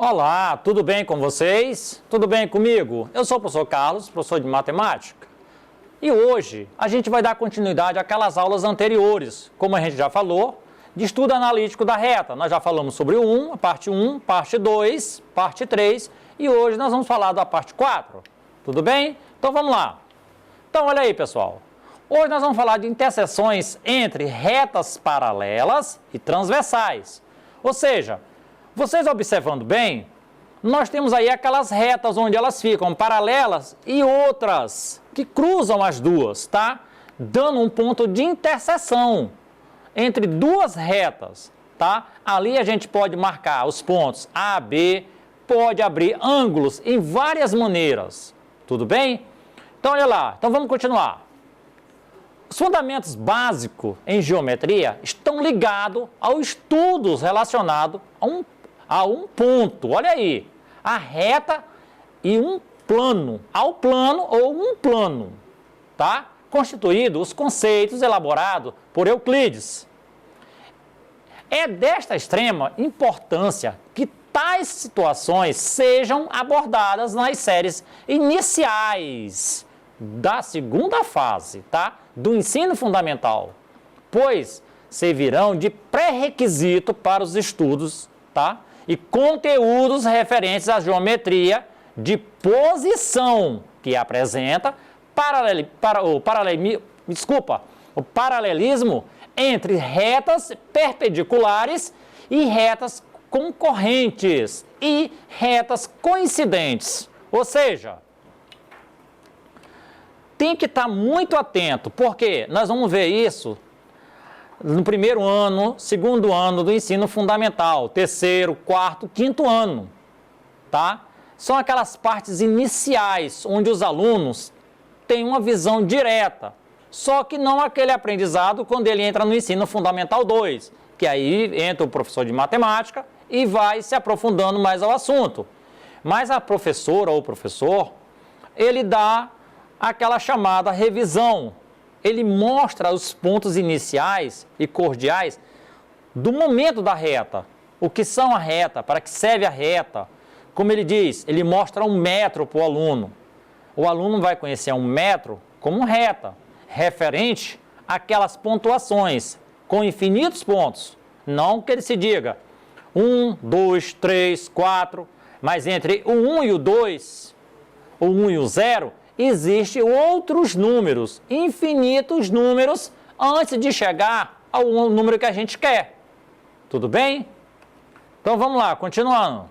Olá, tudo bem com vocês? Tudo bem comigo? Eu sou o professor Carlos, professor de matemática. E hoje a gente vai dar continuidade àquelas aulas anteriores, como a gente já falou, de estudo analítico da reta. Nós já falamos sobre o 1, a parte 1, parte 2, parte 3 e hoje nós vamos falar da parte 4. Tudo bem? Então vamos lá. Então olha aí, pessoal. Hoje nós vamos falar de interseções entre retas paralelas e transversais. Ou seja, vocês observando bem, nós temos aí aquelas retas onde elas ficam paralelas e outras que cruzam as duas, tá? Dando um ponto de interseção entre duas retas, tá? Ali a gente pode marcar os pontos A, B, pode abrir ângulos em várias maneiras, tudo bem? Então olha lá, então vamos continuar. Os fundamentos básicos em geometria estão ligados aos estudos relacionados a um ponto, olha aí, a reta e um plano, ao plano ou um plano, tá? Constituído os conceitos elaborados por Euclides. É desta extrema importância que tais situações sejam abordadas nas séries iniciais da segunda fase, tá? Do ensino fundamental, pois servirão de pré-requisito para os estudos, tá? E conteúdos referentes à geometria de posição, que apresenta o paralelismo entre retas perpendiculares e retas concorrentes e retas coincidentes. Ou seja, tem que estar muito atento, porque nós vamos ver isso no primeiro ano, segundo ano do ensino fundamental, terceiro, quarto, quinto ano, tá? São aquelas partes iniciais, onde os alunos têm uma visão direta, só que não aquele aprendizado quando ele entra no ensino fundamental 2, que aí entra o professor de matemática e vai se aprofundando mais ao assunto. Mas a professora ou o professor, ele dá aquela chamada revisão. Ele mostra os pontos iniciais e cordiais do momento da reta. O que são a reta, para que serve a reta. Como ele diz, ele mostra um metro para o aluno. O aluno vai conhecer um metro como reta, referente àquelas pontuações, com infinitos pontos. Não que ele se diga 1, 2, 3, 4, mas entre o 1 e o 2, o 1 e o 0, existem outros números, infinitos números, antes de chegar ao número que a gente quer. Tudo bem? Então vamos lá, continuando.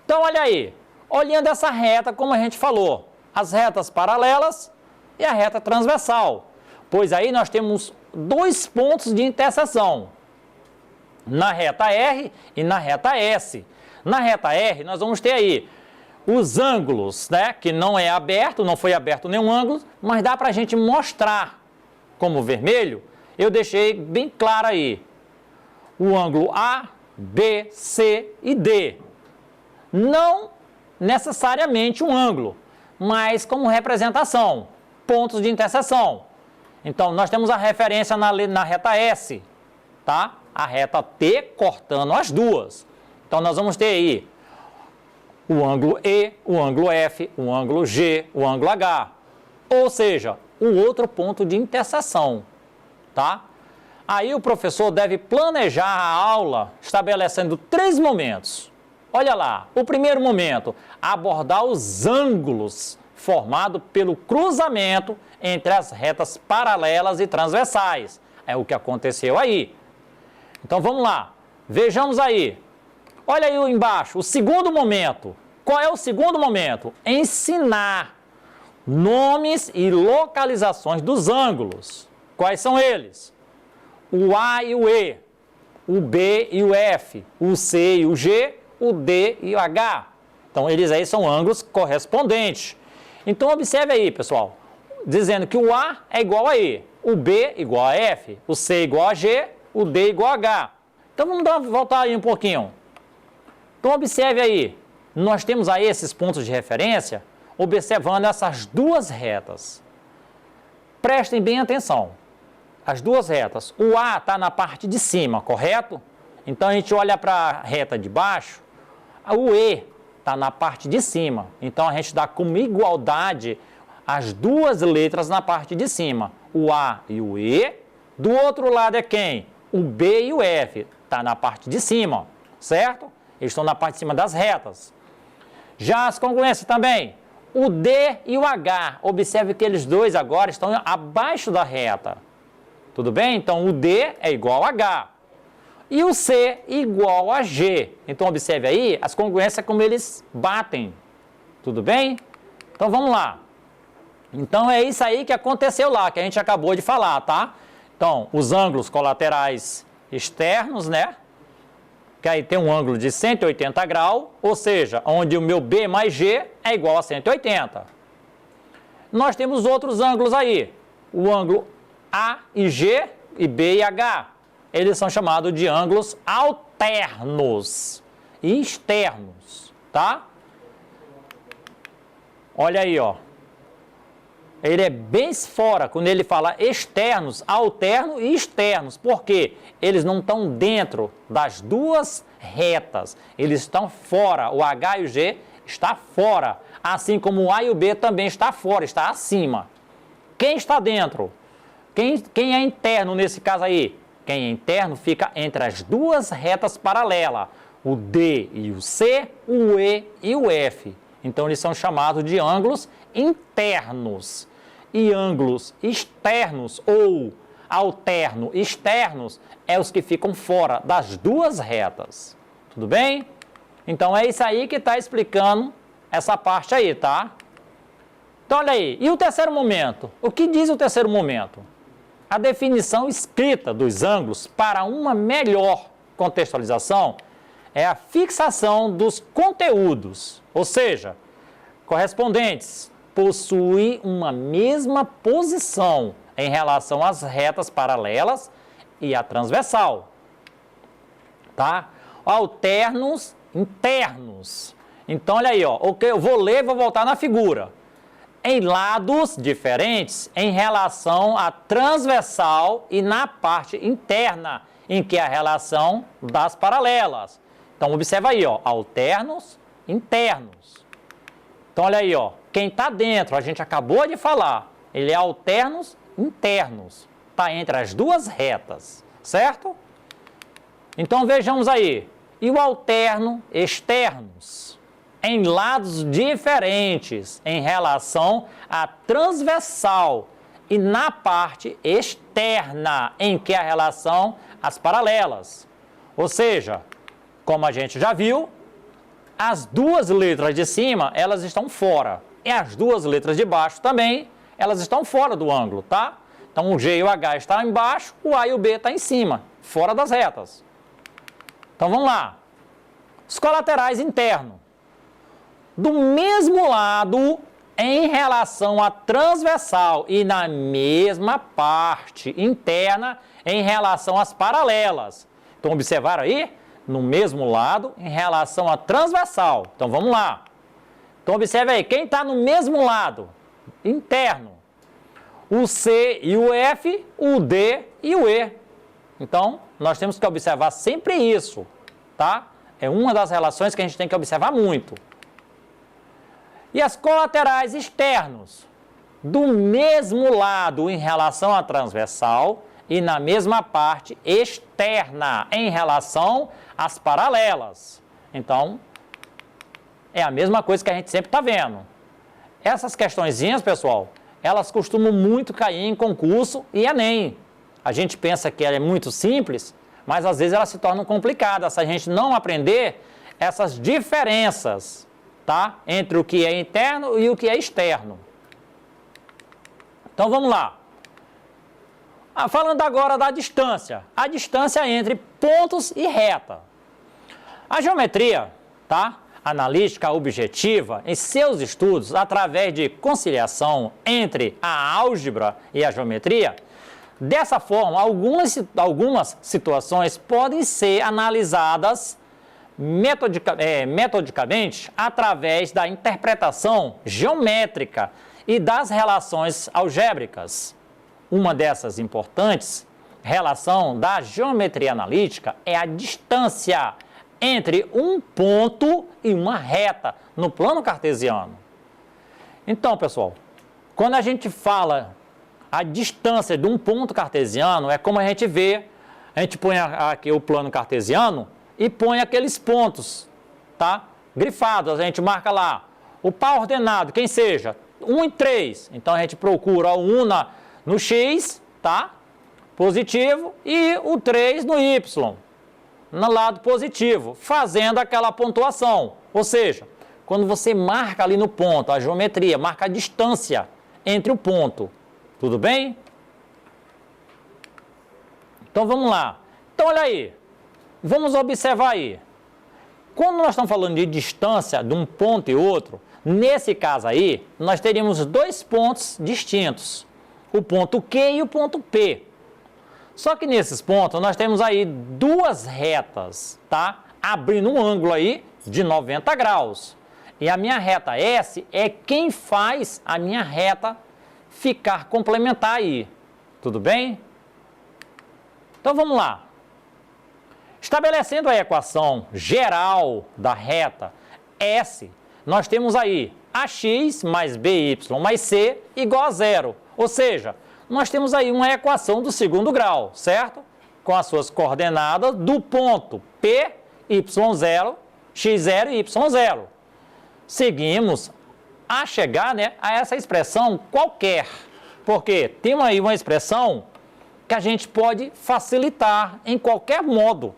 Então olha aí, olhando essa reta, como a gente falou, as retas paralelas e a reta transversal. Pois aí nós temos dois pontos de interseção, na reta R e na reta S. Na reta R nós vamos ter aí os ângulos, né, que não é aberto, não foi aberto nenhum ângulo, mas dá para a gente mostrar como vermelho. Eu deixei bem claro aí o ângulo A, B, C e D. Não necessariamente um ângulo, mas como representação, pontos de interseção. Então, nós temos a referência na reta S, tá? A reta T cortando as duas. Então, nós vamos ter aí o ângulo E, o ângulo F, o ângulo G, o ângulo H. Ou seja, o outro ponto de interseção, tá? Aí o professor deve planejar a aula estabelecendo 3 momentos. Olha lá, o primeiro momento, abordar os ângulos formados pelo cruzamento entre as retas paralelas e transversais. É o que aconteceu aí. Então vamos lá, vejamos aí. Olha aí embaixo, o segundo momento. Qual é o segundo momento? Ensinar nomes e localizações dos ângulos. Quais são eles? O A e o E, o B e o F, o C e o G, o D e o H. Então, eles aí são ângulos correspondentes. Então, observe aí, pessoal, dizendo que o A é igual a E, o B igual a F, o C igual a G, o D igual a H. Então, vamos voltar aí um pouquinho. Então, observe aí, nós temos aí esses pontos de referência, observando essas duas retas. Prestem bem atenção. As duas retas. O A está na parte de cima, correto? Então, a gente olha para a reta de baixo, o E está na parte de cima. Então, a gente dá como igualdade as duas letras na parte de cima. O A e o E. Do outro lado é quem? O B e o F. Está na parte de cima, certo? Eles estão na parte de cima das retas. Já as congruências também. O D e o H. Observe que eles dois agora estão abaixo da reta. Tudo bem? Então, o D é igual a H. E o C igual a G. Então, observe aí as congruências como eles batem. Tudo bem? Então, vamos lá. Então, é isso aí que aconteceu lá, que a gente acabou de falar, tá? Então, os ângulos colaterais externos, né? Que aí tem um ângulo de 180 graus, ou seja, onde o meu B mais G é igual a 180. Nós temos outros ângulos aí. O ângulo A e G e B e H. Eles são chamados de ângulos alternos e externos, tá? Olha aí, ó. Ele é bem fora, quando ele fala externos, alterno e externos, porque eles não estão dentro das duas retas, eles estão fora, o H e o G está fora, assim como o A e o B também está fora, está acima. Quem está dentro? Quem é interno nesse caso aí? Quem é interno fica entre as duas retas paralelas, o D e o C, o E e o F. Então, eles são chamados de ângulos internos. E ângulos externos ou alterno externos é os que ficam fora das duas retas. Tudo bem? Então, é isso aí que está explicando essa parte aí, tá? Então, olha aí. E o terceiro momento? O que diz o terceiro momento? A definição escrita dos ângulos para uma melhor contextualização é a fixação dos conteúdos, ou seja, correspondentes, possuem uma mesma posição em relação às retas paralelas e à transversal, tá? Alternos internos. Então, olha aí, ó, ok, eu vou ler e vou voltar na figura. Em lados diferentes em relação à transversal e na parte interna, em que é a relação das paralelas. Então, observa aí, ó, alternos internos. Então, olha aí, ó, quem está dentro, a gente acabou de falar, ele é alternos internos, está entre as duas retas, certo? Então, vejamos aí, e o alterno externos? Em lados diferentes em relação à transversal e na parte externa, em que a relação às paralelas. Ou seja, como a gente já viu, as duas letras de cima, elas estão fora. E as duas letras de baixo também, elas estão fora do ângulo, tá? Então, o G e o H estão embaixo, o A e o B estão em cima, fora das retas. Então, vamos lá. Os colaterais internos. Do mesmo lado, em relação à transversal e na mesma parte interna em relação às paralelas. Então, observaram aí? No mesmo lado em relação à transversal. Então, vamos lá. Então, observe aí, quem está no mesmo lado? Interno. O C e o F, o D e o E. Então, nós temos que observar sempre isso, tá? É uma das relações que a gente tem que observar muito. E as colaterais externos, do mesmo lado em relação à transversal e na mesma parte externa em relação às paralelas. Então, é a mesma coisa que a gente sempre está vendo. Essas questõezinhas, pessoal, elas costumam muito cair em concurso e Enem. A gente pensa que ela é muito simples, mas às vezes elas se tornam complicadas se a gente não aprender essas diferenças, tá? Entre o que é interno e o que é externo. Então, vamos lá. Falando agora da distância. A distância entre pontos e reta. A geometria, tá? Analítica objetiva, em seus estudos, através de conciliação entre a álgebra e a geometria, dessa forma, algumas situações podem ser analisadas metodicamente através da interpretação geométrica e das relações algébricas. Uma dessas importantes relação da geometria analítica é a distância entre um ponto e uma reta no plano cartesiano. Então, pessoal, quando a gente fala a distância de um ponto cartesiano, é como a gente vê, a gente põe aqui o plano cartesiano e põe aqueles pontos, tá? Grifados, a gente marca lá o par ordenado, quem seja, 1 e 3. Então a gente procura o 1 no X, tá? Positivo, e o 3 no Y, no lado positivo, fazendo aquela pontuação. Ou seja, quando você marca ali no ponto, a geometria, marca a distância entre o ponto. Tudo bem? Então vamos lá. Então olha aí, vamos observar aí. Quando nós estamos falando de distância de um ponto e outro, nesse caso aí, nós teríamos dois pontos distintos, o ponto Q e o ponto P. Só que nesses pontos nós temos aí duas retas, tá? Abrindo um ângulo aí de 90 graus. E a minha reta S é quem faz a minha reta ficar complementar aí. Tudo bem? Então vamos lá. Estabelecendo a equação geral da reta S, nós temos aí AX mais BY mais C igual a zero. Ou seja, nós temos aí uma equação do segundo grau, certo? Com as suas coordenadas do ponto P, Y0, X0 e Y0. Seguimos a chegar, né, a essa expressão qualquer, porque tem aí uma expressão que a gente pode facilitar em qualquer modo.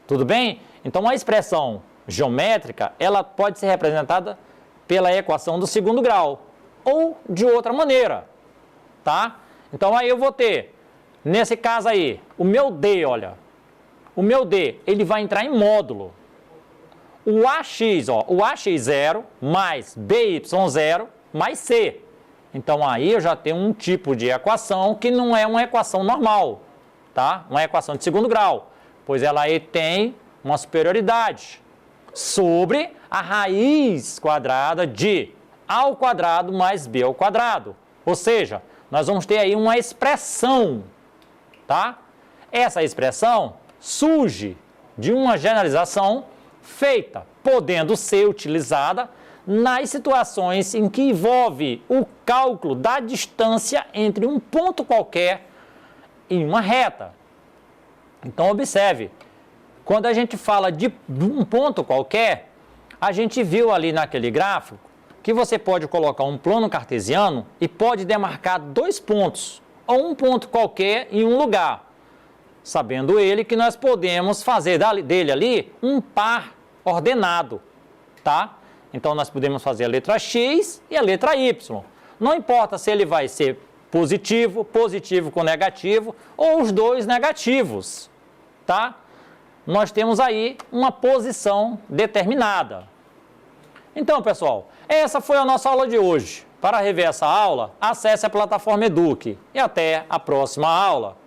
Tudo bem? Então, a expressão geométrica, ela pode ser representada pela equação do segundo grau ou de outra maneira, tá? Então, aí eu vou ter, nesse caso aí, o meu D, olha, o meu D, ele vai entrar em módulo. O AX, ó, o AX0 mais BY0 mais C. Então, aí eu já tenho um tipo de equação que não é uma equação normal, tá? Uma equação de segundo grau, pois ela aí tem uma superioridade sobre a raiz quadrada de A ao quadrado mais B ao quadrado. Ou seja, nós vamos ter aí uma expressão, tá? Essa expressão surge de uma generalização feita, podendo ser utilizada nas situações em que envolve o cálculo da distância entre um ponto qualquer e uma reta. Então, observe, quando a gente fala de um ponto qualquer, a gente viu ali naquele gráfico que você pode colocar um plano cartesiano e pode demarcar dois pontos, ou um ponto qualquer em um lugar, sabendo ele que nós podemos fazer dele ali um par ordenado, tá? Então, nós podemos fazer a letra X e a letra Y. Não importa se ele vai ser positivo, positivo com negativo, ou os dois negativos, tá? Nós temos aí uma posição determinada. Então, pessoal, essa foi a nossa aula de hoje. Para rever essa aula, acesse a plataforma Eduque. E até a próxima aula.